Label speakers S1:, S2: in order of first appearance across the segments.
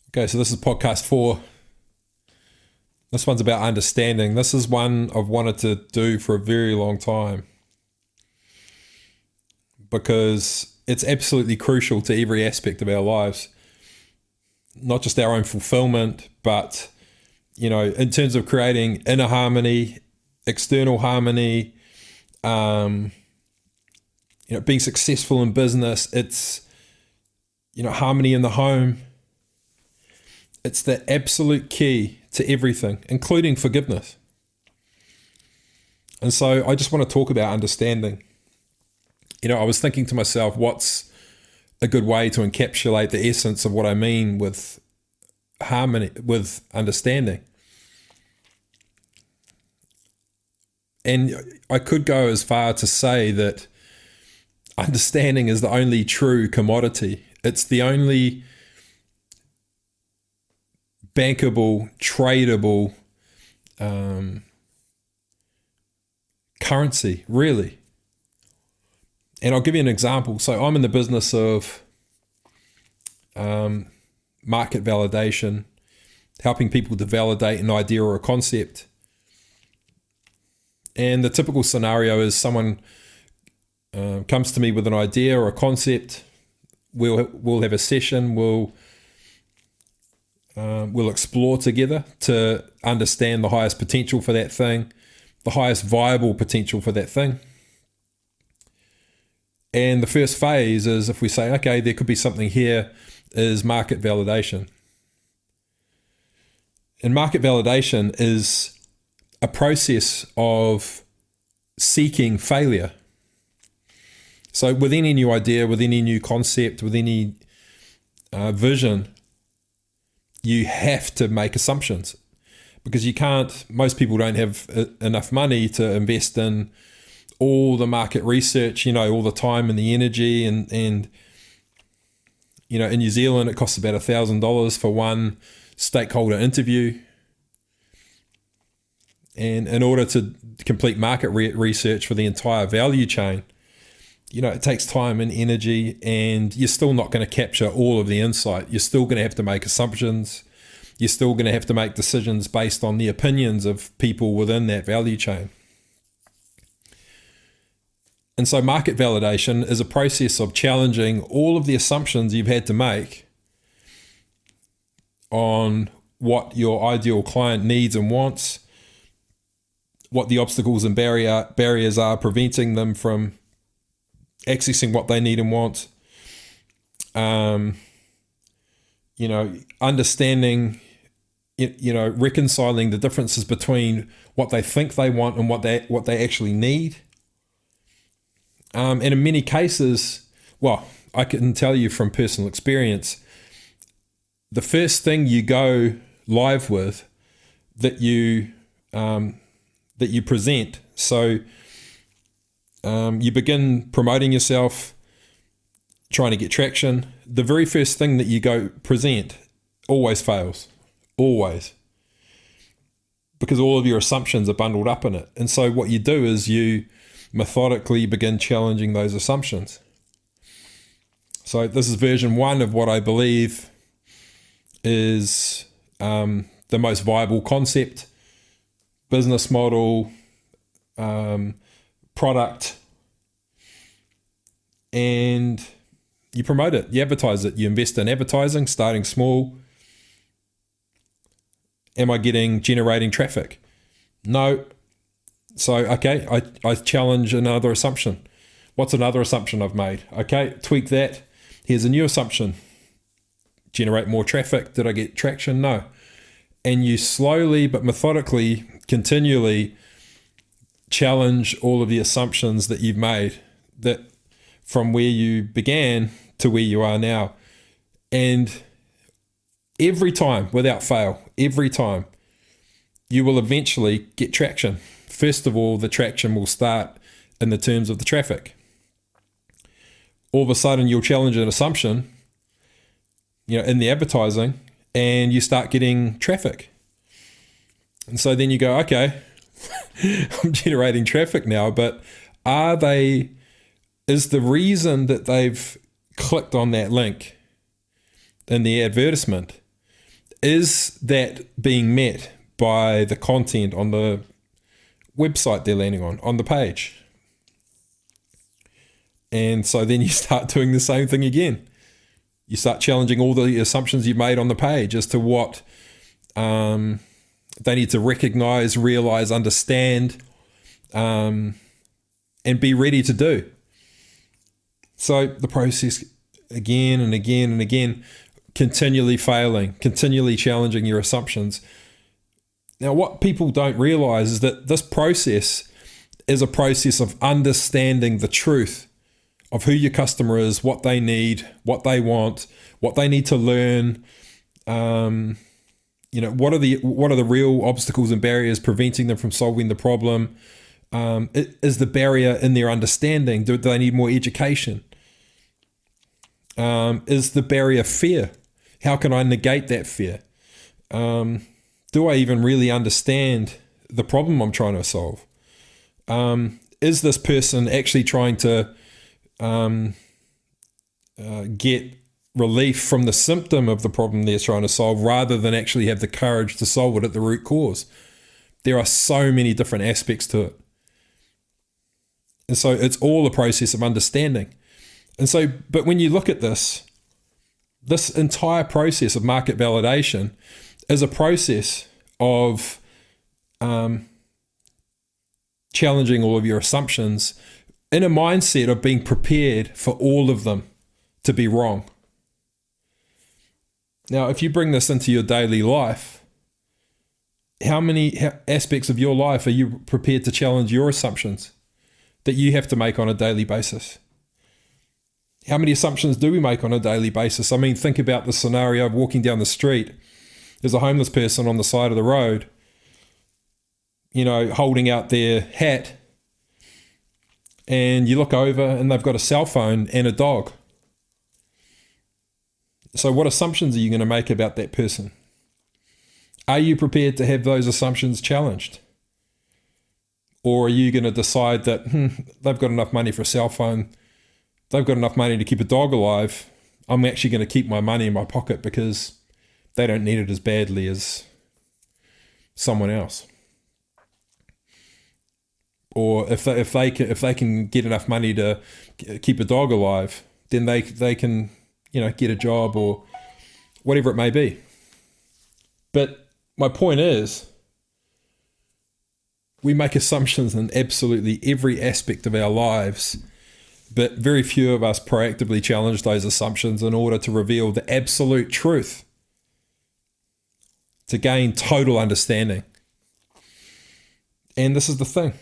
S1: Okay, so this is podcast 4. This one's about understanding. This is one I've wanted to do for a very long time because it's absolutely crucial to every aspect of our lives, not just our own fulfillment, but, in terms of creating inner harmony, external harmony, being successful in business. It's, harmony in the home. It's the absolute key to everything, including forgiveness. And so I just want to talk about understanding. I was thinking to myself, what's a good way to encapsulate the essence of what I mean with harmony, with understanding? And I could go as far to say that understanding is the only true commodity. It's the only bankable, tradable currency, really. And I'll give you an example. So I'm in the business of market validation, helping people to validate an idea or a concept. And the typical scenario is someone comes to me with an idea or a concept. We'll have a session. We'll explore together to understand the highest potential for that thing, the highest viable potential for that thing. And the first phase is, if we say, okay, there could be something here, is market validation. And market validation is a process of seeking failure. So with any new idea, with any new concept, with any vision, you have to make assumptions, because most people don't have enough money to invest in all the market research, all the time and the energy. And in New Zealand, it costs about $1,000 for one stakeholder interview. And in order to complete market research for the entire value chain, it takes time and energy, and you're still not going to capture all of the insight. You're still going to have to make assumptions. You're still going to have to make decisions based on the opinions of people within that value chain. And so market validation is a process of challenging all of the assumptions you've had to make on what your ideal client needs and wants, what the obstacles and barriers are preventing them from accessing what they need and want. Understanding, reconciling the differences between what they think they want and what they actually need. And in many cases, I can tell you from personal experience, the first thing you go live with that you present. So you begin promoting yourself, trying to get traction. The very first thing that you go present always fails, always, because all of your assumptions are bundled up in it. And so what you do is you methodically begin challenging those assumptions. So this is version 1 of what I believe is the most viable concept, business model, product, and you promote it, you advertise it, you invest in advertising, starting small. Am I generating traffic? No. So, okay, I challenge another assumption. What's another assumption I've made? Okay, tweak that. Here's a new assumption. Generate more traffic. Did I get traction? No. And you slowly but methodically, continually challenge all of the assumptions that you've made, that from where you began to where you are now. And every time, without fail, every time, you will eventually get traction. First of all, the traction will start in the terms of the traffic. All of a sudden, you'll challenge an assumption, in the advertising, and you start getting traffic. And so then you go, okay, I'm generating traffic now, but is the reason that they've clicked on that link in the advertisement, is that being met by the content on the website they're landing on the page? And so then you start doing the same thing again. You start challenging all the assumptions you've made on the page as to what they need to recognize, realize, understand, and be ready to do. So the process again and again and again, continually failing, continually challenging your assumptions. Now, what people don't realize is that this process is a process of understanding the truth of who your customer is, what they need, what they want, what they need to learn. What are the real obstacles and barriers preventing them from solving the problem? Is the barrier in their understanding? Do they need more education? Is the barrier fear? How can I negate that fear? Do I even really understand the problem I'm trying to solve? Is this person actually trying to get relief from the symptom of the problem they're trying to solve rather than actually have the courage to solve it at the root cause? There are so many different aspects to it. And so it's all a process of understanding. And so, but when you look at this entire process of market validation is a process of challenging all of your assumptions in a mindset of being prepared for all of them to be wrong. Now, if you bring this into your daily life, how many aspects of your life are you prepared to challenge your assumptions that you have to make on a daily basis? How many assumptions do we make on a daily basis? I mean, think about the scenario of walking down the street. There's a homeless person on the side of the road, holding out their hat, and you look over and they've got a cell phone and a dog. So what assumptions are you going to make about that person? Are you prepared to have those assumptions challenged? Or are you going to decide that they've got enough money for a cell phone, they've got enough money to keep a dog alive, I'm actually going to keep my money in my pocket because they don't need it as badly as someone else? Or if they can get enough money to keep a dog alive, then they can get a job or whatever it may be. But my point is, we make assumptions in absolutely every aspect of our lives, but very few of us proactively challenge those assumptions in order to reveal the absolute truth, to gain total understanding. And this is the thing.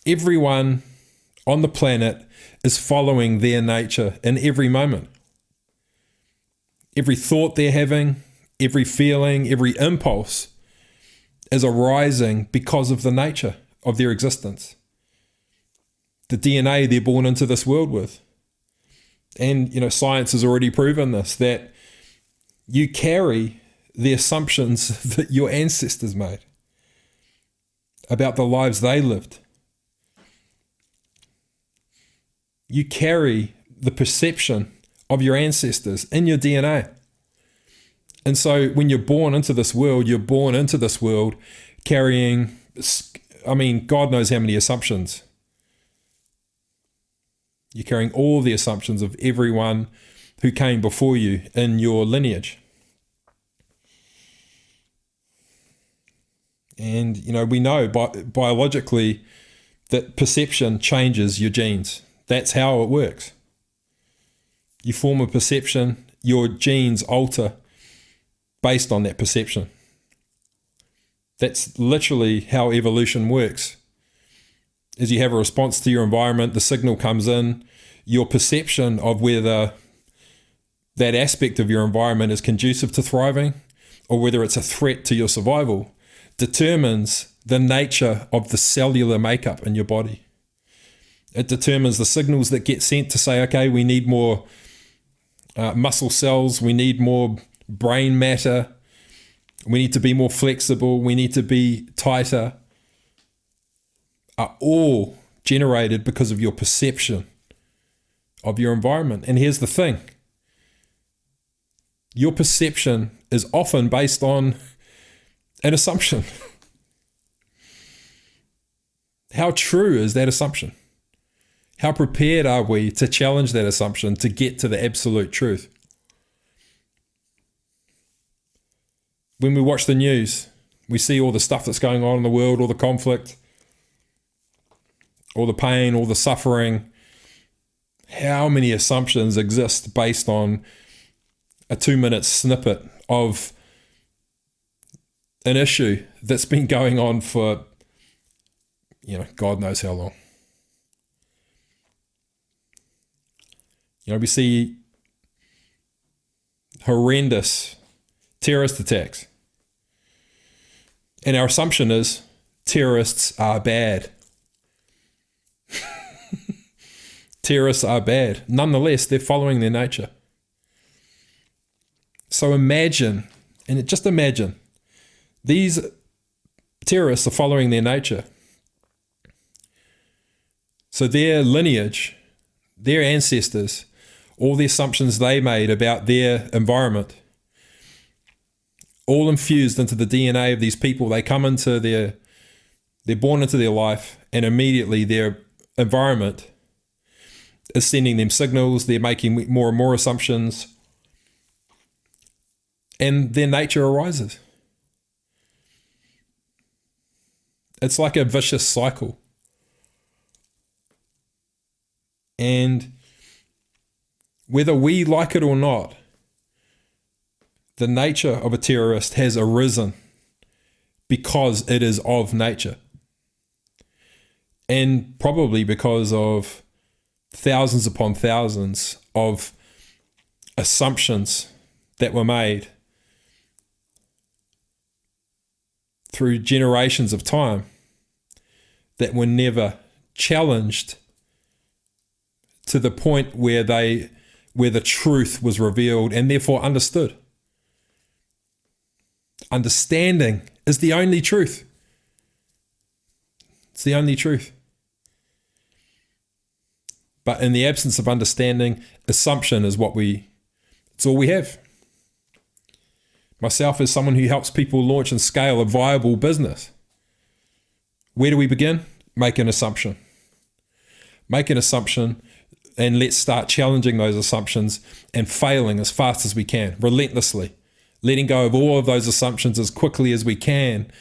S1: Everyone on the planet is following their nature in every moment. Every thought they're having, every feeling, every impulse is arising because of the nature of their existence. The DNA they're born into this world with. And, science has already proven this, that you carry the assumptions that your ancestors made about the lives they lived. You carry the perception of your ancestors in your DNA. And so when you're born into this world carrying, God knows how many assumptions. You're carrying all the assumptions of everyone who came before you in your lineage. And, we know biologically that perception changes your genes. That's how it works. You form a perception, your genes alter based on that perception. That's literally how evolution works. As you have a response to your environment, the signal comes in, your perception of whether that aspect of your environment is conducive to thriving or whether it's a threat to your survival determines the nature of the cellular makeup in your body. It determines the signals that get sent to say, okay, we need more muscle cells, we need more brain matter, we need to be more flexible, we need to be tighter, are all generated because of your perception of your environment. And here's the thing. Your perception is often based on an assumption. How true is that assumption? How prepared are we to challenge that assumption to get to the absolute truth? When we watch the news, we see all the stuff that's going on in the world, all the conflict, all the pain, all the suffering. How many assumptions exist based on a 2-minute snippet of an issue that's been going on for, God knows how long. We see horrendous terrorist attacks. And our assumption is terrorists are bad. Terrorists are bad. Nonetheless, they're following their nature. So imagine, these terrorists are following their nature. So their lineage, their ancestors, all the assumptions they made about their environment, all infused into the DNA of these people. They come into they're born into their life, and immediately their environment is sending them signals. They're making more and more assumptions, and their nature arises. It's like a vicious cycle. And whether we like it or not, the nature of a terrorist has arisen because it is of nature. And probably because of thousands upon thousands of assumptions that were made through generations of time that were never challenged to the point where the truth was revealed and therefore understood. Understanding is the only truth. It's the only truth. But in the absence of understanding, assumption is it's all we have. Myself as someone who helps people launch and scale a viable business. Where do we begin? Make an assumption. Make an assumption, and let's start challenging those assumptions and failing as fast as we can, relentlessly. Letting go of all of those assumptions as quickly as we can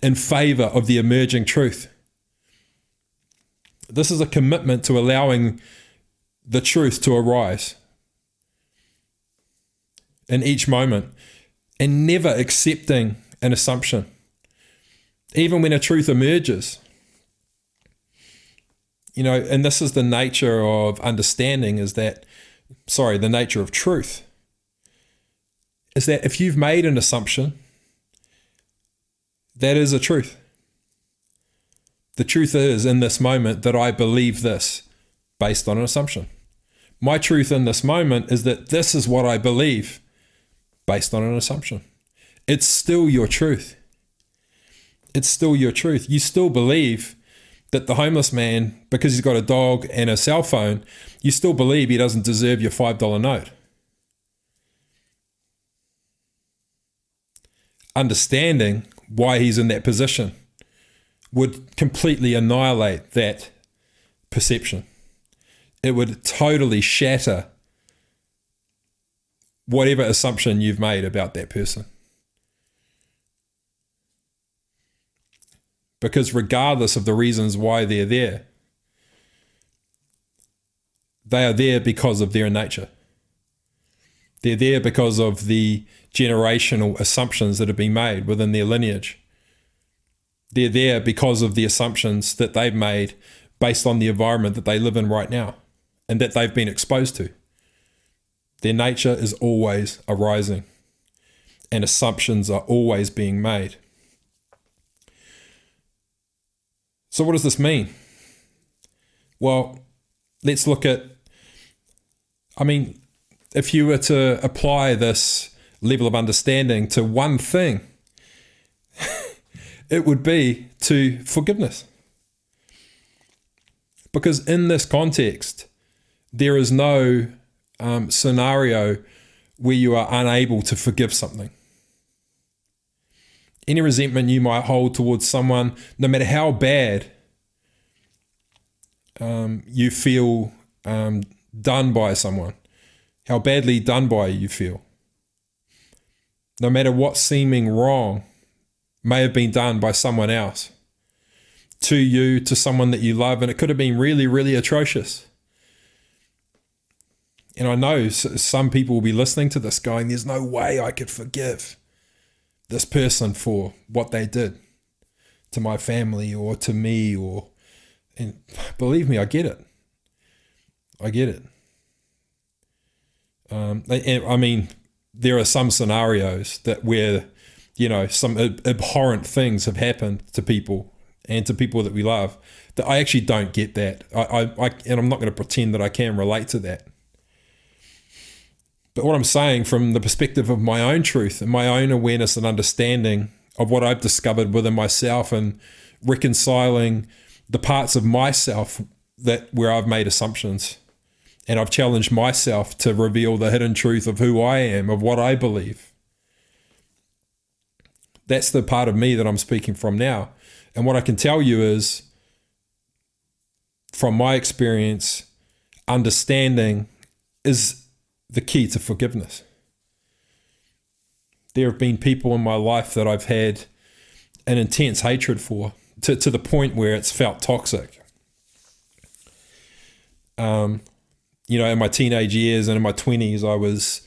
S1: in favor of the emerging truth. This is a commitment to allowing the truth to arise in each moment and never accepting an assumption. Even when a truth emerges, and this is the nature of understanding the nature of truth. Is that if you've made an assumption, that is a truth. The truth is in this moment that I believe this based on an assumption. My truth in this moment is that this is what I believe based on an assumption. It's still your truth. It's still your truth. You still believe that the homeless man, because he's got a dog and a cell phone, you still believe he doesn't deserve your $5 note. Understanding why he's in that position would completely annihilate that perception. It would totally shatter whatever assumption you've made about that person. Because regardless of the reasons why they're there, they are there because of their nature. They're there because of the generational assumptions that have been made within their lineage. They're there because of the assumptions that they've made based on the environment that they live in right now and that they've been exposed to. Their nature is always arising and assumptions are always being made. So what does this mean? Well, let's look at, if you were to apply this level of understanding to one thing, it would be to forgiveness. Because in this context, there is no scenario where you are unable to forgive something. Any resentment you might hold towards someone, no matter how bad you feel done by someone, how badly done by you feel, no matter what seeming wrong may have been done by someone else to you, to someone that you love, and it could have been really, really atrocious. And I know some people will be listening to this going, there's no way I could forgive this person for what they did to my family or to me, and believe me, I get it. I get it. And I mean, there are some scenarios where, some abhorrent things have happened to people and to people that we love that I actually don't get that. And I'm not going to pretend that I can relate to that. But what I'm saying from the perspective of my own truth and my own awareness and understanding of what I've discovered within myself and reconciling the parts of myself where I've made assumptions, and I've challenged myself to reveal the hidden truth of who I am, of what I believe. That's the part of me that I'm speaking from now. And what I can tell you is, from my experience, understanding is the key to forgiveness. There have been people in my life that I've had an intense hatred for, to the point where it's felt toxic. In my teenage years and in my 20s, I was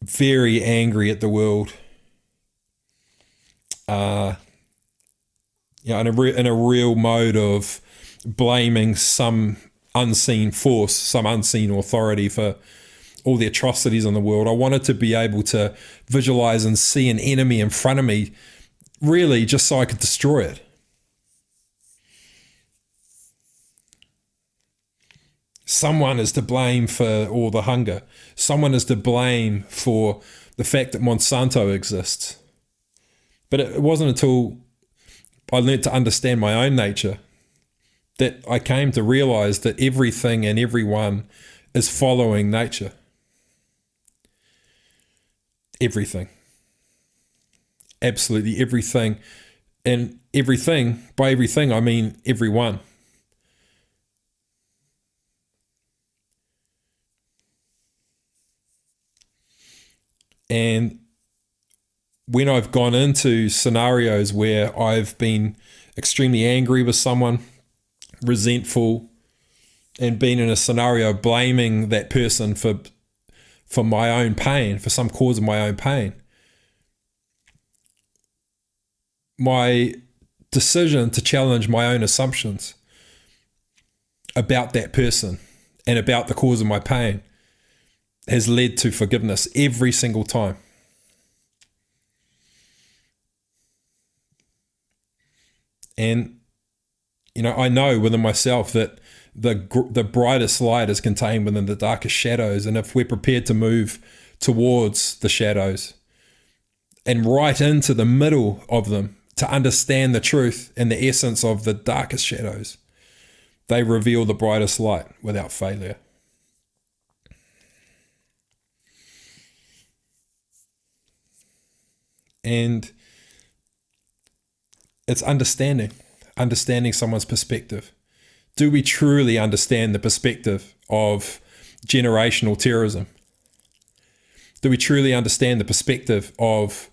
S1: very angry at the world. In a real mode of blaming some unseen force, some unseen authority for all the atrocities in the world. I wanted to be able to visualize and see an enemy in front of me, really just so I could destroy it. Someone is to blame for all the hunger. Someone is to blame for the fact that Monsanto exists. But it wasn't until I learned to understand my own nature that I came to realize that everything and everyone is following nature. Everything. Absolutely everything. And everything, by everything, I mean everyone. And when I've gone into scenarios where I've been extremely angry with someone, resentful, and been in a scenario blaming that person for my own pain, for some cause of my own pain, my decision to challenge my own assumptions about that person and about the cause of my pain has led to forgiveness every single time. And, I know within myself that the brightest light is contained within the darkest shadows. And if we're prepared to move towards the shadows and right into the middle of them to understand the truth and the essence of the darkest shadows, they reveal the brightest light without failure. And it's understanding someone's perspective. Do we truly understand the perspective of generational terrorism? Do we truly understand the perspective of,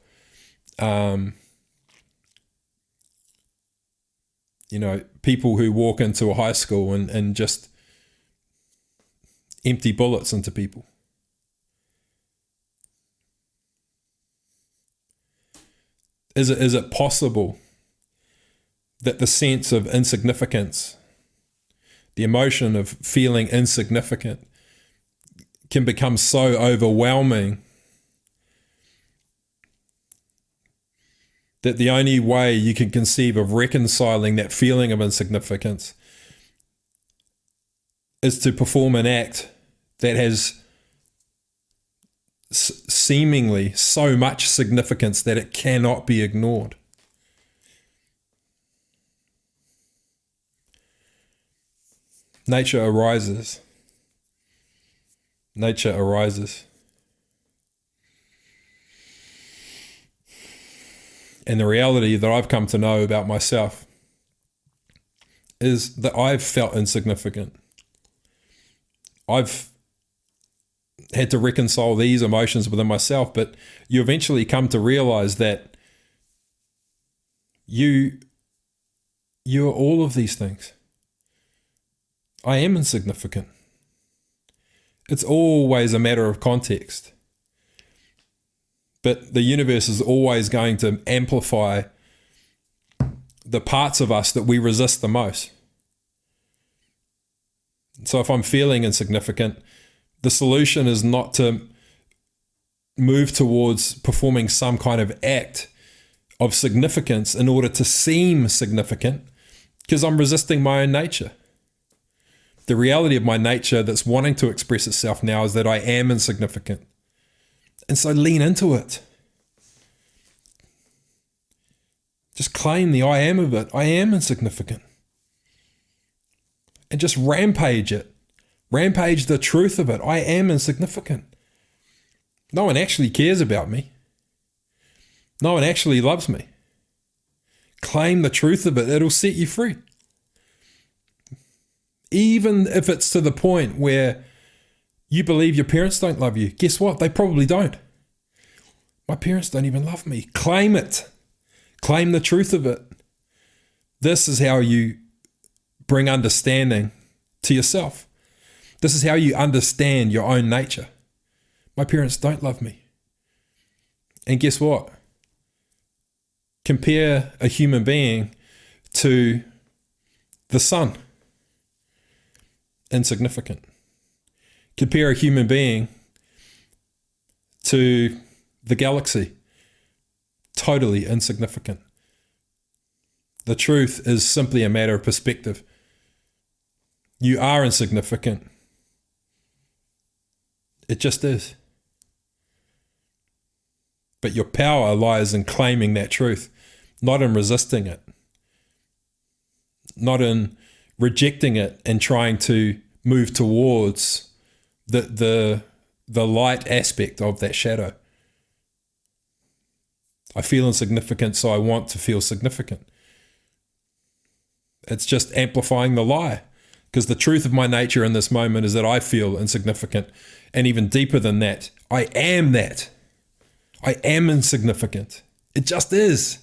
S1: people who walk into a high school and just empty bullets into people? Is it possible that the sense of insignificance, the emotion of feeling insignificant, can become so overwhelming that the only way you can conceive of reconciling that feeling of insignificance is to perform an act that has seemingly so much significance that it cannot be ignored? Nature arises. Nature arises. And the reality that I've come to know about myself is that I've felt insignificant. I've had to reconcile these emotions within myself, but you eventually come to realize that you are all of these things. I am insignificant. It's always a matter of context. But the universe is always going to amplify the parts of us that we resist the most. So if I'm feeling insignificant, the solution is not to move towards performing some kind of act of significance in order to seem significant, because I'm resisting my own nature. The reality of my nature that's wanting to express itself now is that I am insignificant. And so lean into it. Just claim the I am of it. I am insignificant. And just rampage it. Rampage the truth of it. I am insignificant. No one actually cares about me. No one actually loves me. Claim the truth of it. It'll set you free. Even if it's to the point where you believe your parents don't love you. Guess what? They probably don't. My parents don't even love me. Claim it. Claim the truth of it. This is how you bring understanding to yourself. This is how you understand your own nature. My parents don't love me. And guess what? Compare a human being to the sun. Insignificant. Compare a human being to the galaxy. Totally insignificant. The truth is simply a matter of perspective. You are insignificant. It just is. But your power lies in claiming that truth, not in resisting it, not in rejecting it and trying to move towards the light aspect of that shadow. I feel insignificant, so I want to feel significant. It's just amplifying the lie, because the truth of my nature in this moment is that I feel insignificant. And even deeper than that, I am that. I am insignificant. It just is.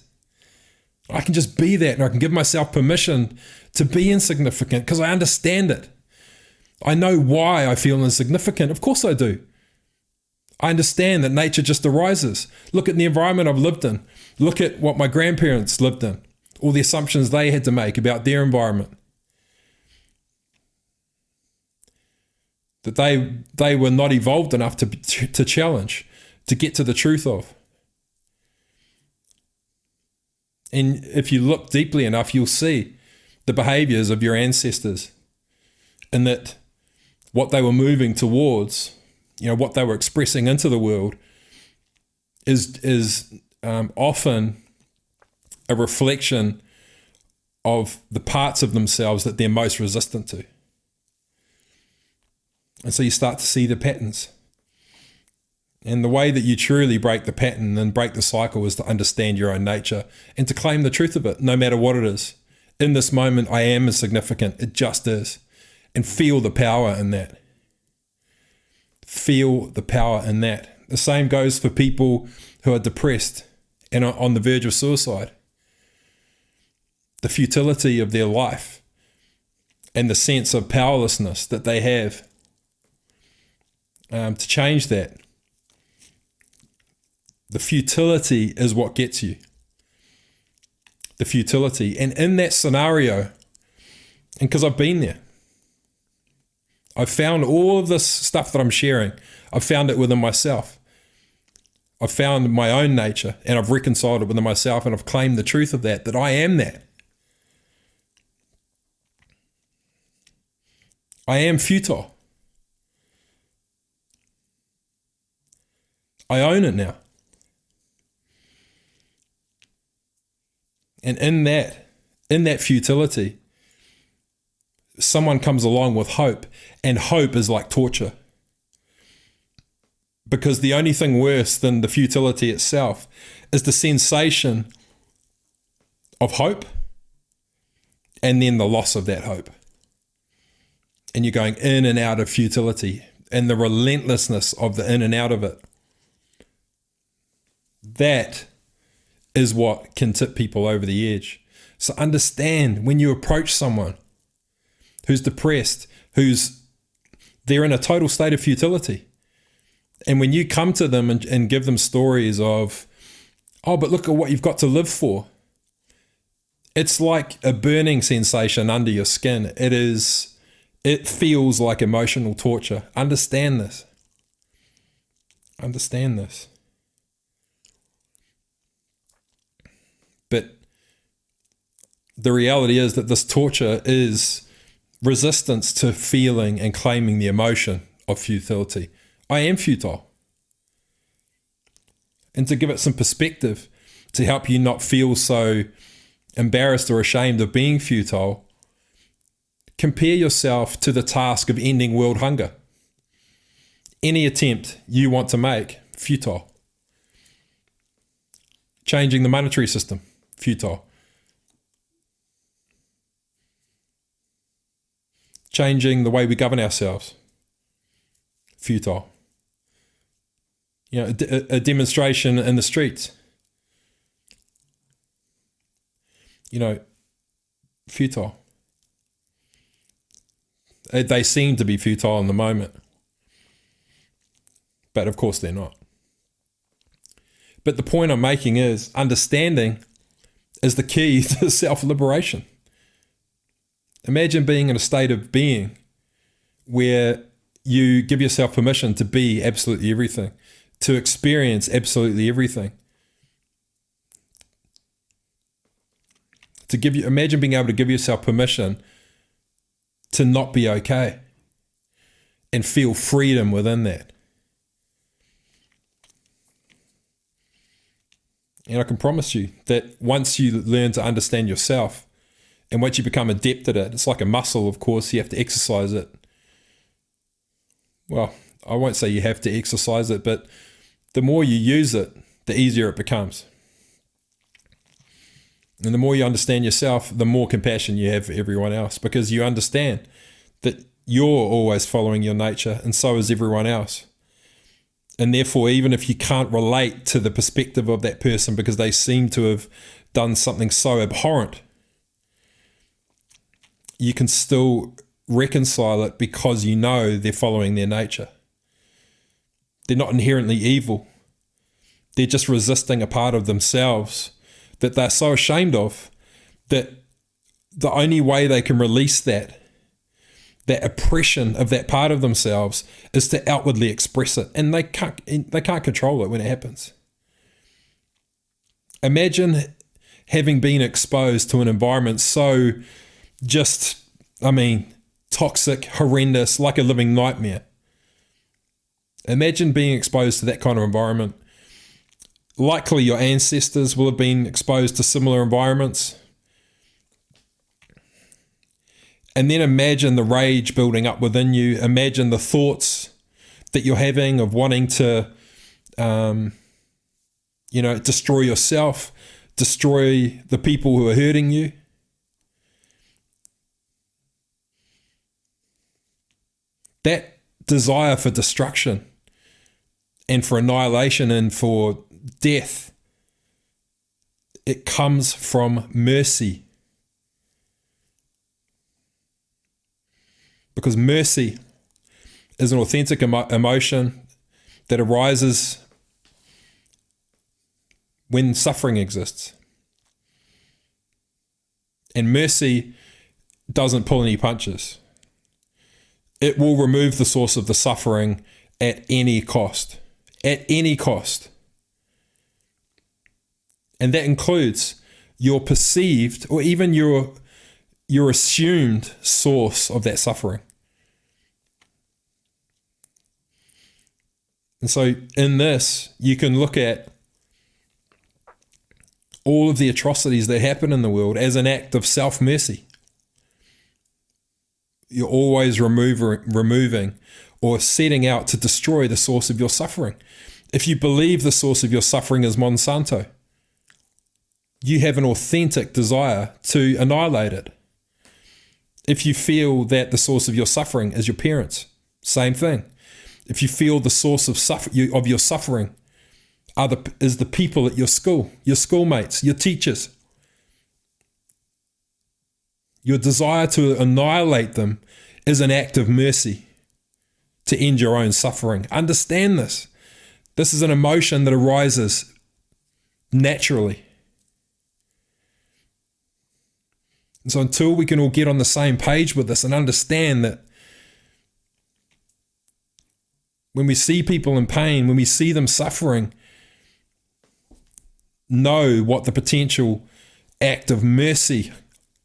S1: I can just be that, and I can give myself permission to be insignificant because I understand it. I know why I feel insignificant. Of course I do. I understand that nature just arises. Look at the environment I've lived in. Look at what my grandparents lived in. All the assumptions they had to make about their environment. That they were not evolved enough to challenge, to get to the truth of. And if you look deeply enough, you'll see the behaviors of your ancestors, and that what they were moving towards, what they were expressing into the world is often a reflection of the parts of themselves that they're most resistant to. And so you start to see the patterns. And the way that you truly break the pattern and break the cycle is to understand your own nature and to claim the truth of it, no matter what it is. In this moment, I am insignificant. It just is. And feel the power in that. Feel the power in that. The same goes for people who are depressed and are on the verge of suicide. The futility of their life and the sense of powerlessness that they have. To change that. The futility is what gets you. The futility. And in that scenario, and because I've been there, I've found all of this stuff that I'm sharing. I've found it within myself. I've found my own nature, and I've reconciled it within myself, and I've claimed the truth of that I am that. I am futile. I own it now. And in that futility, someone comes along with hope, and hope is like torture. Because the only thing worse than the futility itself is the sensation of hope and then the loss of that hope. And you're going in and out of futility and the relentlessness of the in and out of it. That is what can tip people over the edge. So understand when you approach someone who's depressed, they're in a total state of futility. And when you come to them and give them stories of, oh, but look at what you've got to live for. It's like a burning sensation under your skin. It feels like emotional torture. Understand this. Understand this. But the reality is that this torture is resistance to feeling and claiming the emotion of futility. I am futile. And to give it some perspective, to help you not feel so embarrassed or ashamed of being futile, compare yourself to the task of ending world hunger. Any attempt you want to make, futile. Changing the monetary system, futile. Changing the way we govern ourselves, futile. You know, a demonstration in the streets, you know, futile. They seem to be futile in the moment, but of course they're not. But the point I'm making is understanding is the key to self-liberation. Imagine being in a state of being where you give yourself permission to be absolutely everything, to experience absolutely everything. Imagine being able to give yourself permission to not be okay and feel freedom within that. And I can promise you that once you learn to understand yourself, and once you become adept at it, it's like a muscle, of course, you have to exercise it. Well, I won't say you have to exercise it, but the more you use it, the easier it becomes. And the more you understand yourself, the more compassion you have for everyone else, because you understand that you're always following your nature and so is everyone else. And therefore, even if you can't relate to the perspective of that person because they seem to have done something so abhorrent, you can still reconcile it because you know they're following their nature. They're not inherently evil. They're just resisting a part of themselves that they're so ashamed of that the only way they can release that oppression of that part of themselves is to outwardly express it. And they can't control it when it happens. Imagine having been exposed to an environment so toxic, horrendous, like a living nightmare. Imagine being exposed to that kind of environment. Likely your ancestors will have been exposed to similar environments. And then imagine the rage building up within you. Imagine the thoughts that you're having of wanting to, destroy yourself, destroy the people who are hurting you. That desire for destruction and for annihilation and for death, it comes from mercy. Because mercy is an authentic emotion that arises when suffering exists. And mercy doesn't pull any punches. It will remove the source of the suffering at any cost. At any cost. And that includes your perceived or even your assumed source of that suffering. And so in this, you can look at all of the atrocities that happen in the world as an act of self-mercy. You're always removing or setting out to destroy the source of your suffering. If you believe the source of your suffering is Monsanto, you have an authentic desire to annihilate it. If you feel that the source of your suffering is your parents, same thing. If you feel the source of your suffering is the people at your school, your schoolmates, your teachers, your desire to annihilate them is an act of mercy to end your own suffering. Understand this. This is an emotion that arises naturally. And so until we can all get on the same page with this and understand that when we see people in pain, when we see them suffering, know what the potential act of mercy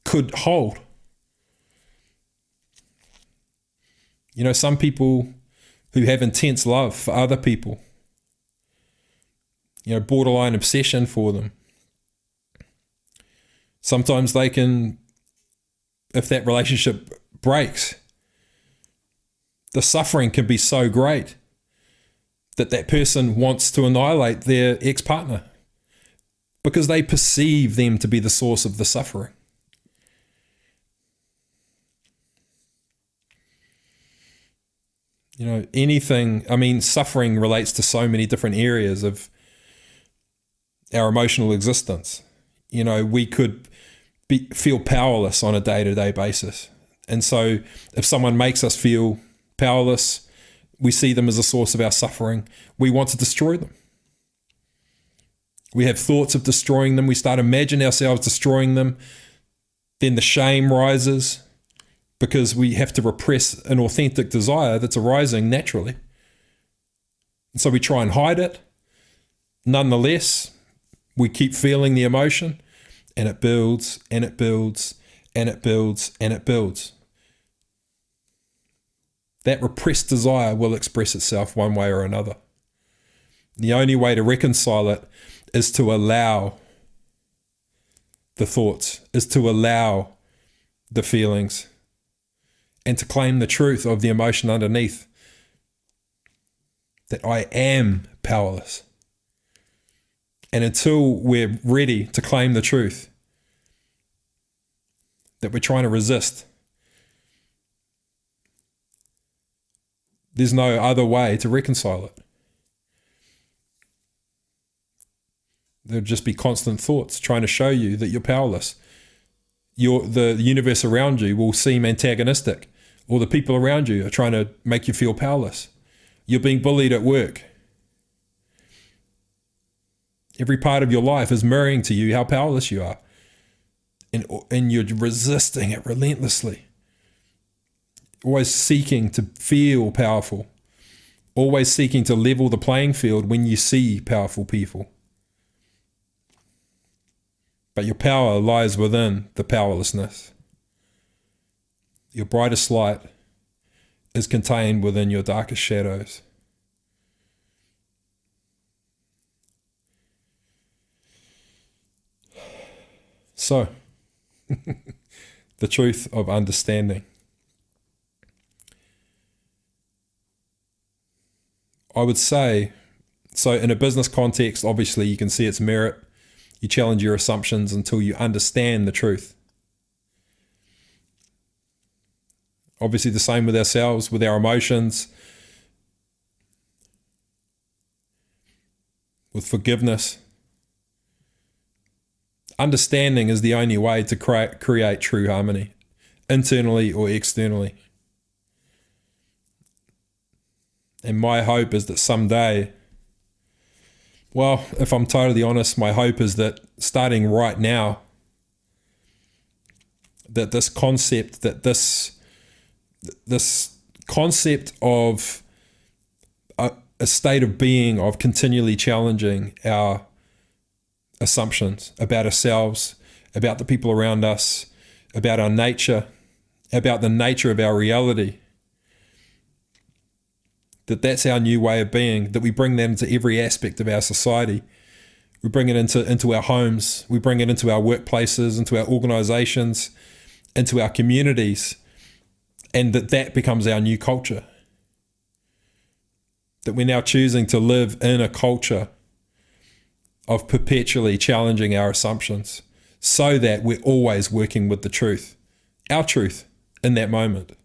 S1: could hold. You know, some people who have intense love for other people, you know, borderline obsession for them, sometimes they can, if that relationship breaks, the suffering can be so great that that person wants to annihilate their ex-partner because they perceive them to be the source of the suffering. You know, suffering relates to so many different areas of our emotional existence. You know, we could feel powerless on a day-to-day basis. And so if someone makes us feel powerless, we see them as a source of our suffering. We want to destroy them. We have thoughts of destroying them. We start imagining ourselves destroying them. Then the shame rises because we have to repress an authentic desire that's arising naturally. And so we try and hide it. Nonetheless, we keep feeling the emotion, and it builds, and it builds, and it builds, and it builds. That repressed desire will express itself one way or another. The only way to reconcile it is to allow the thoughts, is to allow the feelings, and to claim the truth of the emotion underneath, that I am powerless. And until we're ready to claim the truth that we're trying to resist, there's no other way to reconcile it. There'll just be constant thoughts trying to show you that you're powerless. The universe around you will seem antagonistic, or the people around you are trying to make you feel powerless. You're being bullied at work. Every part of your life is mirroring to you how powerless you are. And you're resisting it relentlessly. Always seeking to feel powerful. Always seeking to level the playing field when you see powerful people. But your power lies within the powerlessness. Your brightest light is contained within your darkest shadows. So, the truth of understanding. I would say, so in a business context, obviously you can see its merit. You challenge your assumptions until you understand the truth. Obviously the same with ourselves, with our emotions, with forgiveness. Understanding is the only way to create true harmony, internally or externally. And my hope is that someday, well, if I'm totally honest, my hope is that starting right now, that this concept of a state of being of continually challenging our assumptions about ourselves, about the people around us, about our nature, about the nature of our reality, that's our new way of being, that we bring that into every aspect of our society. We bring it into our homes, we bring it into our workplaces, into our organizations, into our communities, and that becomes our new culture. That we're now choosing to live in a culture of perpetually challenging our assumptions so that we're always working with the truth, our truth in that moment.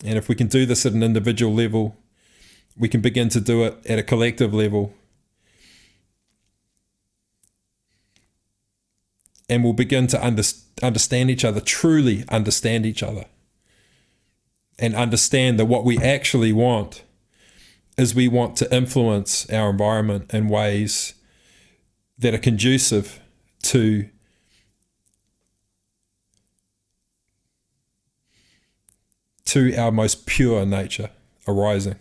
S1: And if we can do this at an individual level, we can begin to do it at a collective level. And we'll begin to understand each other, truly understand each other. And understand that what we actually want is we want to influence our environment in ways that are conducive to our most pure nature arising,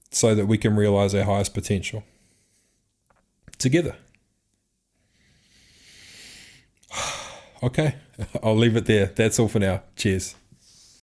S1: so that we can realize our highest potential together. Okay, I'll leave it there. That's all for now. Cheers.